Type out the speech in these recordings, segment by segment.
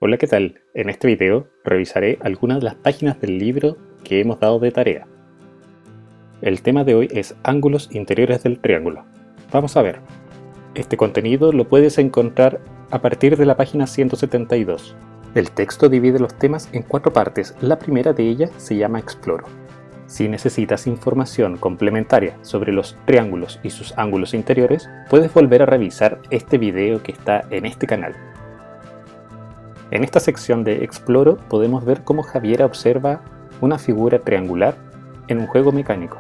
Hola, ¿qué tal? En este video revisaré algunas de las páginas del libro que hemos dado de tarea. El tema de hoy es ángulos interiores del triángulo. Vamos a ver. Este contenido lo puedes encontrar a partir de la página 172. El texto divide los temas en 4 partes. La primera de ellas se llama Exploro. Si necesitas información complementaria sobre los triángulos y sus ángulos interiores, puedes volver a revisar este video que está en este canal. En esta sección de Exploro podemos ver cómo Javiera observa una figura triangular en un juego mecánico.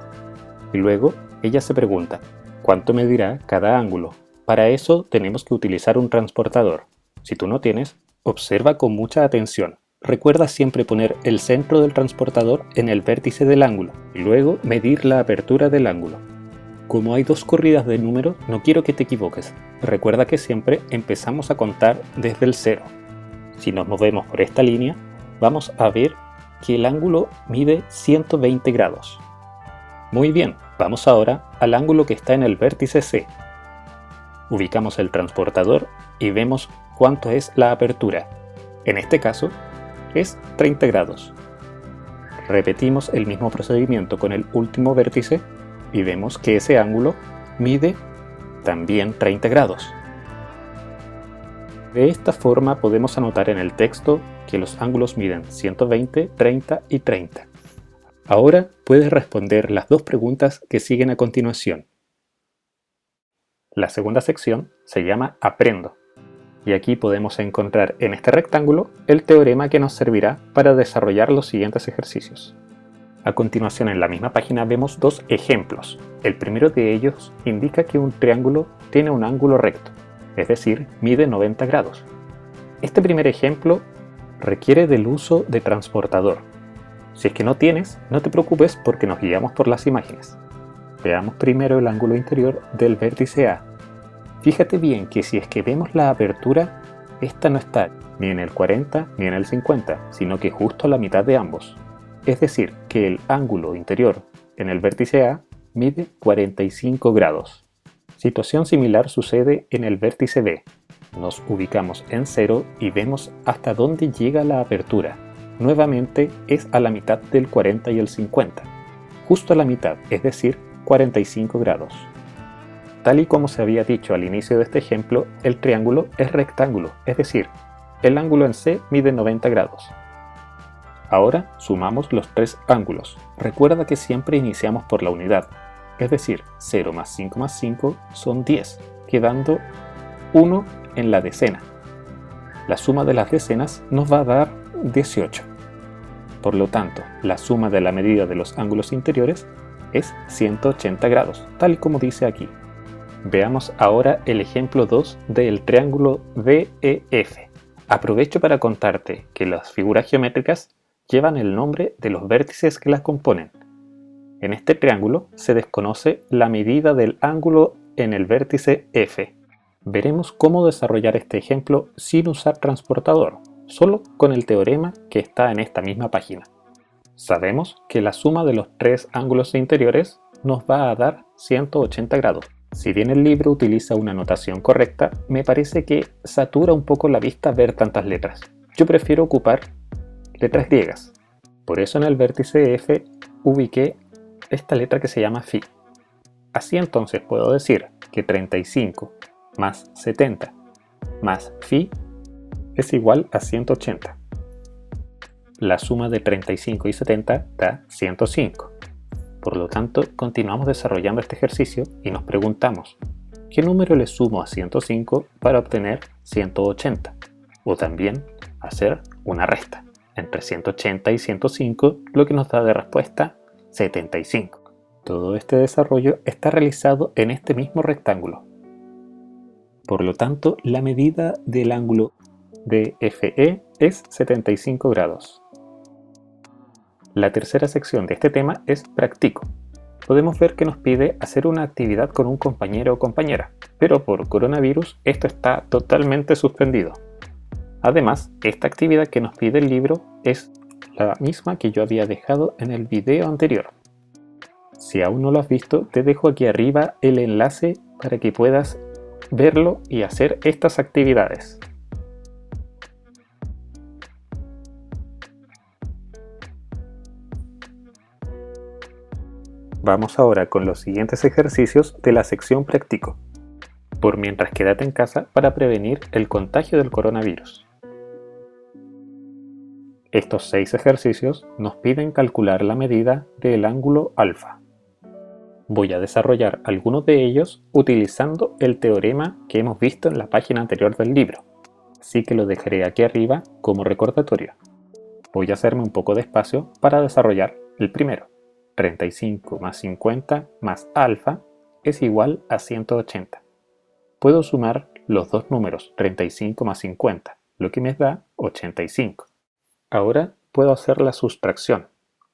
Y luego ella se pregunta, ¿cuánto medirá cada ángulo? Para eso tenemos que utilizar un transportador. Si tú no tienes, observa con mucha atención. Recuerda siempre poner el centro del transportador en el vértice del ángulo y luego medir la apertura del ángulo. Como hay 2 corridas de números, no quiero que te equivoques. Recuerda que siempre empezamos a contar desde el 0. Si nos movemos por esta línea, vamos a ver que el ángulo mide 120 grados. Muy bien, vamos ahora al ángulo que está en el vértice C. Ubicamos el transportador y vemos cuánto es la apertura. En este caso, es 30 grados. Repetimos el mismo procedimiento con el último vértice y vemos que ese ángulo mide también 30 grados. De esta forma podemos anotar en el texto que los ángulos miden 120, 30 y 30. Ahora puedes responder las 2 preguntas que siguen a continuación. La segunda sección se llama Aprendo, y aquí podemos encontrar en este rectángulo el teorema que nos servirá para desarrollar los siguientes ejercicios. A continuación, en la misma página vemos 2 ejemplos. El primero de ellos indica que un triángulo tiene un ángulo recto, es decir, mide 90 grados. Este primer ejemplo requiere del uso de transportador. Si es que no tienes, no te preocupes porque nos guiamos por las imágenes. Veamos primero el ángulo interior del vértice A. Fíjate bien que si es que vemos la apertura, esta no está ni en el 40 ni en el 50, sino que justo a la mitad de ambos. Es decir, que el ángulo interior en el vértice A mide 45 grados. Situación similar sucede en el vértice B. Nos ubicamos en 0 y vemos hasta dónde llega la apertura. Nuevamente es a la mitad del 40 y el 50. Justo a la mitad, es decir, 45 grados. Tal y como se había dicho al inicio de este ejemplo, el triángulo es rectángulo, es decir, el ángulo en C mide 90 grados. Ahora sumamos los 3 ángulos. Recuerda que siempre iniciamos por la unidad. Es decir, 0 más 5 más 5 son 10, quedando 1 en la decena. La suma de las decenas nos va a dar 18. Por lo tanto, la suma de la medida de los ángulos interiores es 180 grados, tal y como dice aquí. Veamos ahora el ejemplo 2 del triángulo DEF. Aprovecho para contarte que las figuras geométricas llevan el nombre de los vértices que las componen. En este triángulo se desconoce la medida del ángulo en el vértice F. Veremos cómo desarrollar este ejemplo sin usar transportador, solo con el teorema que está en esta misma página. Sabemos que la suma de los 3 ángulos interiores nos va a dar 180 grados. Si bien el libro utiliza una notación correcta, me parece que satura un poco la vista ver tantas letras. Yo prefiero ocupar letras griegas. Por eso en el vértice F ubiqué esta letra que se llama Φ. Así entonces puedo decir que 35 más 70 más Φ es igual a 180. La suma de 35 y 70 da 105. Por lo tanto, continuamos desarrollando este ejercicio y nos preguntamos, ¿qué número le sumo a 105 para obtener 180? O también hacer una resta entre 180 y 105, lo que nos da de respuesta 75. Todo este desarrollo está realizado en este mismo rectángulo. Por lo tanto, la medida del ángulo de FE es 75 grados. La tercera sección de este tema es Practico. Podemos ver que nos pide hacer una actividad con un compañero o compañera, pero por coronavirus esto está totalmente suspendido. Además, esta actividad que nos pide el libro es la misma que yo había dejado en el video anterior. Si aún no lo has visto, te dejo aquí arriba el enlace para que puedas verlo y hacer estas actividades. Vamos ahora con los siguientes ejercicios de la sección Practico. Por mientras quédate en casa para prevenir el contagio del coronavirus. Estos 6 ejercicios nos piden calcular la medida del ángulo alfa. Voy a desarrollar algunos de ellos utilizando el teorema que hemos visto en la página anterior del libro, así que lo dejaré aquí arriba como recordatorio. Voy a hacerme un poco de espacio para desarrollar el primero. 35 más 50 más alfa es igual a 180. Puedo sumar los dos números 35 más 50, lo que me da 85. Ahora puedo hacer la sustracción.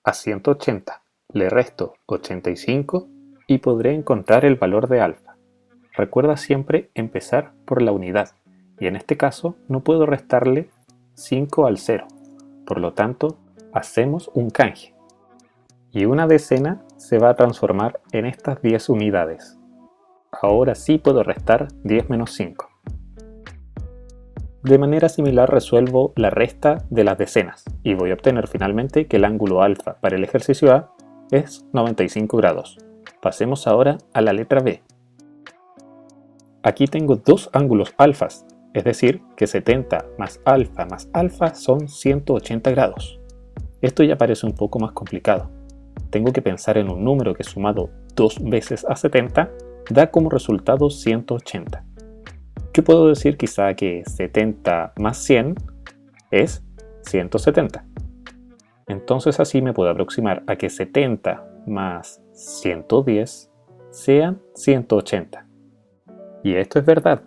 A 180 le resto 85 y podré encontrar el valor de alfa. Recuerda siempre empezar por la unidad, y en este caso no puedo restarle 5 al 0. Por lo tanto, hacemos un canje. Y una decena se va a transformar en estas 10 unidades. Ahora sí puedo restar 10 menos 5. De manera similar resuelvo la resta de las decenas y voy a obtener finalmente que el ángulo alfa para el ejercicio A es 95 grados. Pasemos ahora a la letra B. Aquí tengo dos ángulos alfas, es decir, que 70 más alfa son 180 grados. Esto ya parece un poco más complicado. Tengo que pensar en un número que sumado 2 veces a 70 da como resultado 180. Yo puedo decir quizá que 70 más 100 es 170. Entonces así me puedo aproximar a que 70 más 110 sean 180. Y esto es verdad.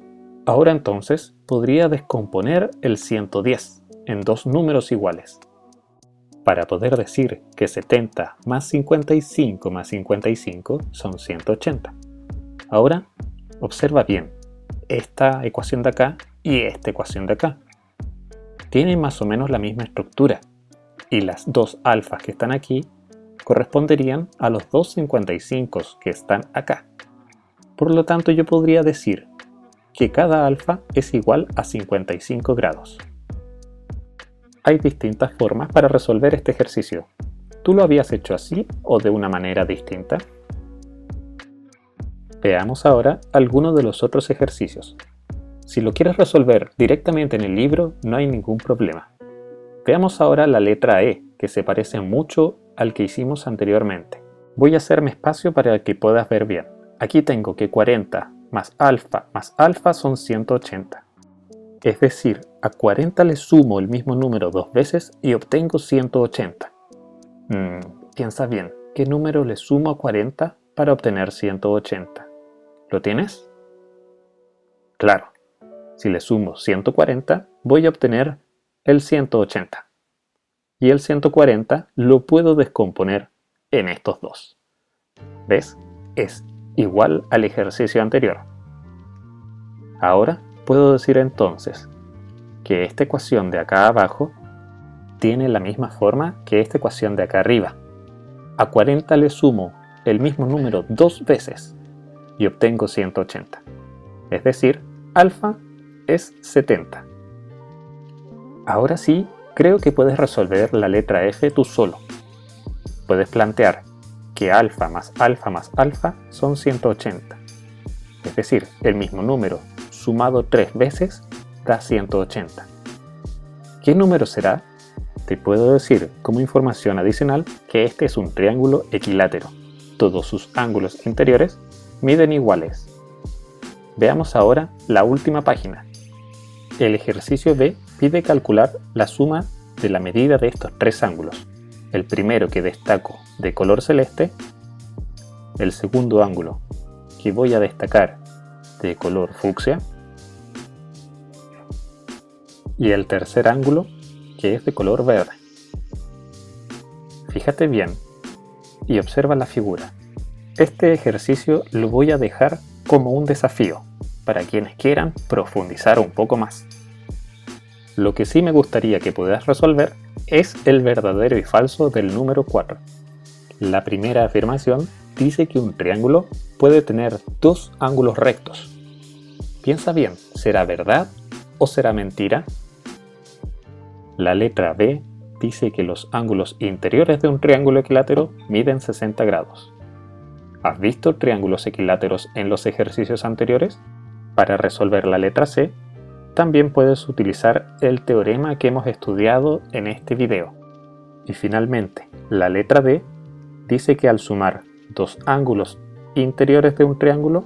Ahora entonces podría descomponer el 110 en dos números iguales, para poder decir que 70 más 55 más 55 son 180. Ahora, observa bien esta ecuación de acá y esta ecuación de acá. Tienen más o menos la misma estructura, y las dos alfas que están aquí corresponderían a los dos 55 que están acá. Por lo tanto, yo podría decir que cada alfa es igual a 55 grados. Hay distintas formas para resolver este ejercicio. ¿Tú lo habías hecho así o de una manera distinta? Veamos ahora algunos de los otros ejercicios. Si lo quieres resolver directamente en el libro, no hay ningún problema. Veamos ahora la letra E, que se parece mucho al que hicimos anteriormente. Voy a hacerme espacio para que puedas ver bien. Aquí tengo que 40 más alfa son 180. Es decir, a 40 le sumo el mismo número dos veces y obtengo 180. Piensa bien, ¿qué número le sumo a 40 para obtener 180? ¿Lo tienes? Claro, si le sumo 140, voy a obtener el 180. Y el 140 lo puedo descomponer en estos dos. ¿Ves? Es igual al ejercicio anterior. Ahora puedo decir entonces que esta ecuación de acá abajo tiene la misma forma que esta ecuación de acá arriba. A 40 le sumo el mismo número dos veces y obtengo 180. Es decir, alfa es 70. Ahora sí, creo que puedes resolver la letra F tú solo. Puedes plantear que alfa más alfa son 180. Es decir, el mismo número sumado 3 veces da 180. ¿Qué número será? Te puedo decir como información adicional que este es un triángulo equilátero. Todos sus ángulos interiores miden iguales. Veamos ahora la última página. El ejercicio B pide calcular la suma de la medida de estos tres ángulos. El primero que destaco de color celeste, el segundo ángulo que voy a destacar de color fucsia y el tercer ángulo que es de color verde. Fíjate bien y observa la figura. Este ejercicio lo voy a dejar como un desafío para quienes quieran profundizar un poco más. Lo que sí me gustaría que puedas resolver es el verdadero y falso del número 4. La primera afirmación dice que un triángulo puede tener dos ángulos rectos. Piensa bien, ¿será verdad o será mentira? La letra B dice que los ángulos interiores de un triángulo equilátero miden 60 grados. ¿Has visto triángulos equiláteros en los ejercicios anteriores? Para resolver la letra C, también puedes utilizar el teorema que hemos estudiado en este video. Y finalmente, la letra D dice que al sumar dos ángulos interiores de un triángulo,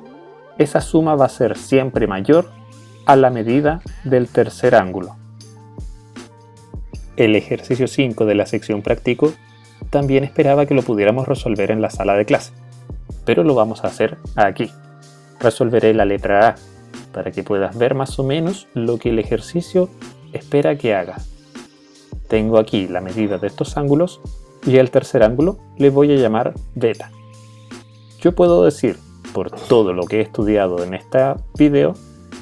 esa suma va a ser siempre mayor a la medida del tercer ángulo. El ejercicio 5 de la sección Practico también esperaba que lo pudiéramos resolver en la sala de clase, pero lo vamos a hacer aquí. Resolveré la letra A para que puedas ver más o menos lo que el ejercicio espera que hagas. Tengo aquí la medida de estos ángulos y el tercer ángulo le voy a llamar beta. Yo puedo decir, por todo lo que he estudiado en este video,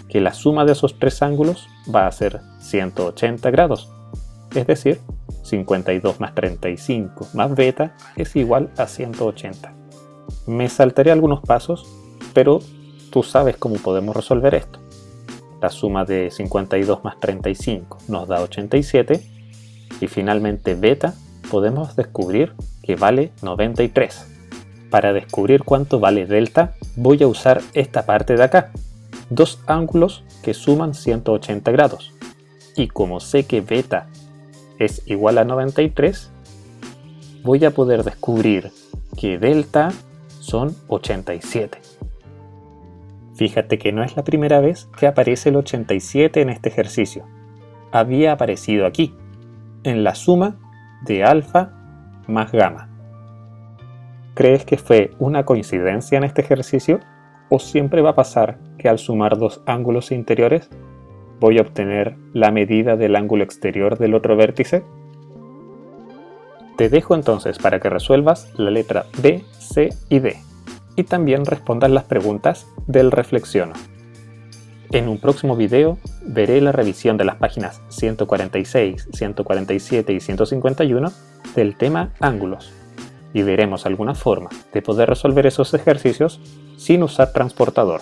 que la suma de esos tres ángulos va a ser 180 grados. Es decir, 52 más 35 más beta es igual a 180. Me saltaré algunos pasos, pero tú sabes cómo podemos resolver esto. La suma de 52 más 35 nos da 87 y finalmente beta podemos descubrir que vale 93. Para descubrir cuánto vale delta voy a usar esta parte de acá, dos ángulos que suman 180 grados. Y como sé que beta es igual a 93, voy a poder descubrir que delta son 87. Fíjate que no es la primera vez que aparece el 87 en este ejercicio. Había aparecido aquí, en la suma de alfa más gamma. ¿Crees que fue una coincidencia en este ejercicio? ¿O siempre va a pasar que al sumar dos ángulos interiores voy a obtener la medida del ángulo exterior del otro vértice? Te dejo entonces para que resuelvas la letra B, C y D y también respondas las preguntas del reflexiono. En un próximo video veré la revisión de las páginas 146, 147 y 151 del tema ángulos y veremos alguna forma de poder resolver esos ejercicios sin usar transportador.